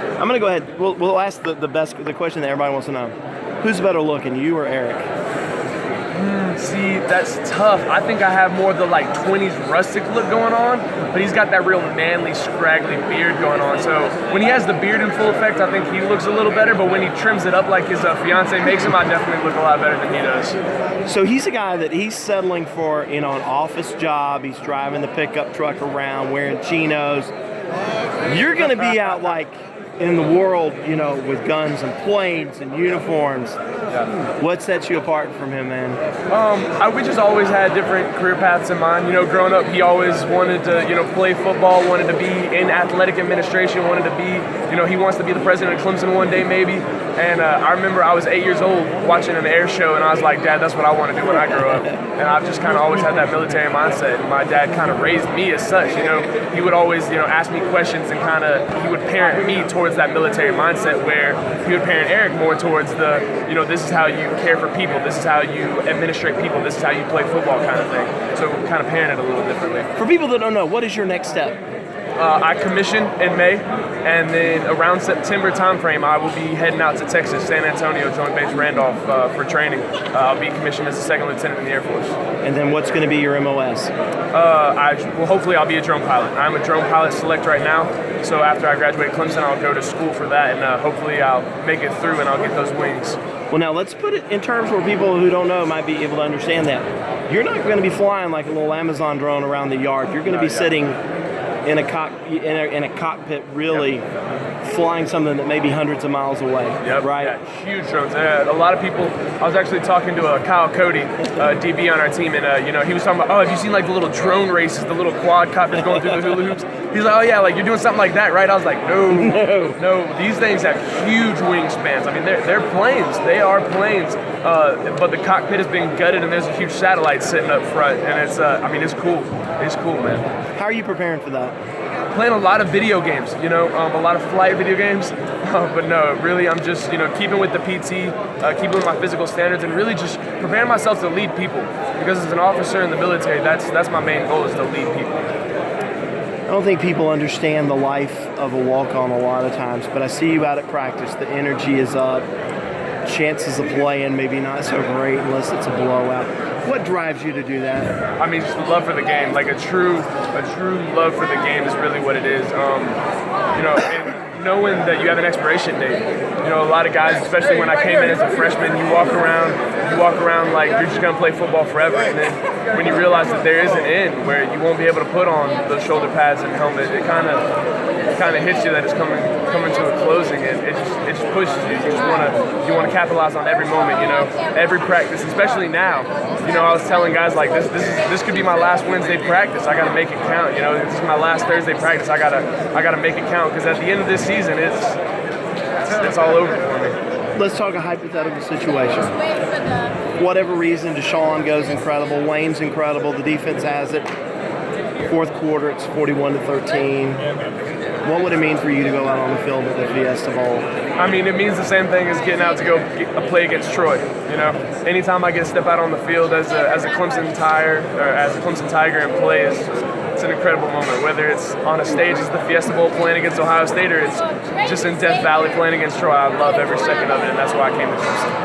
I'm going to go ahead. We'll ask the question that everybody wants to know. Who's better looking, you or Eric? See, that's tough. I think I have more of the 20s rustic look going on, but he's got that real manly, scraggly beard going on. So when he has the beard in full effect, I think he looks a little better, but when he trims it up like his fiance makes him, I definitely look a lot better than he does. So he's a guy that he's settling for, an office job. He's driving the pickup truck around, wearing chinos. You're going to be out in the world, with guns and planes and uniforms. Yeah. What sets you apart from him, man? We just always had different career paths in mind. Growing up, he always wanted to, play football, wanted to be in athletic administration, wanted to be, he wants to be the president of Clemson one day maybe. And I remember I was 8 years old watching an air show, and I was like, Dad, that's what I want to do when I grow up. And I've just kind of always had that military mindset. And my dad kind of raised me as such. He would always, ask me questions, and he would parent me towards that military mindset, where he would parent Eric more towards the, this is how you care for people, this is how you administrate people, this is how you play football kind of thing. So we kind of parent it a little differently. For people that don't know, what is your next step? I commission in May, and then around September timeframe, I will be heading out to Texas, San Antonio, Joint Base Randolph for training. I'll be commissioned as a second lieutenant in the Air Force. And then what's going to be your MOS? Hopefully I'll be a drone pilot. I'm a drone pilot select right now, so after I graduate Clemson, I'll go to school for that, and hopefully I'll make it through and I'll get those wings. Well, now let's put it in terms where people who don't know might be able to understand that. You're not going to be flying like a little Amazon drone around the yard. You're going to be sitting in a cockpit, really flying something that may be hundreds of miles away. Yep. Right? Yeah, huge drones. A lot of people. I was actually talking to Kyle Cody, DB on our team, and he was talking about, have you seen the little drone races, the little quadcopters going through the hula hoops? He's like, oh yeah, you're doing something like that, right? I was like, no. These things have huge wingspans. I mean, they're planes. They are planes. But the cockpit has been gutted, and there's a huge satellite sitting up front, and it's it's cool. It's cool, man. How are you preparing for that? Playing a lot of video games, a lot of flight video games. But no, really, I'm just, keeping with the PT, keeping with my physical standards, and really just preparing myself to lead people. Because as an officer in the military, that's my main goal, is to lead people. I don't think people understand the life of a walk-on a lot of times, but I see you out at practice. The energy is up. Chances of playing maybe not so great unless it's a blowout. What drives you to do that? I mean, just the love for the game. A true love for the game is really what it is. And knowing that you have an expiration date. A lot of guys, especially when I came in as a freshman, you walk around like you're just gonna play football forever. And then when you realize that there is an end where you won't be able to put on those shoulder pads and helmet, it kind of hits you that it's coming to a closing. It just pushes you. You want to capitalize on every moment. Every practice, especially now. I was telling guys this could be my last Wednesday practice. I got to make it count. This is my last Thursday practice. I gotta make it count, because at the end of this season, it's all over for me. Let's talk a hypothetical situation. Whatever reason, Deshaun goes incredible, Wayne's incredible, the defense has it. Fourth quarter, it's 41-13. What would it mean for you to go out on the field with the Fiesta Bowl? I mean, it means the same thing as getting out to go play against Troy. Anytime I get to step out on the field as a Clemson Tiger and play, it's an incredible moment. Whether it's on a stage as the Fiesta Bowl playing against Ohio State, or it's just in Death Valley playing against Troy, I love every second of it, and that's why I came to Clemson.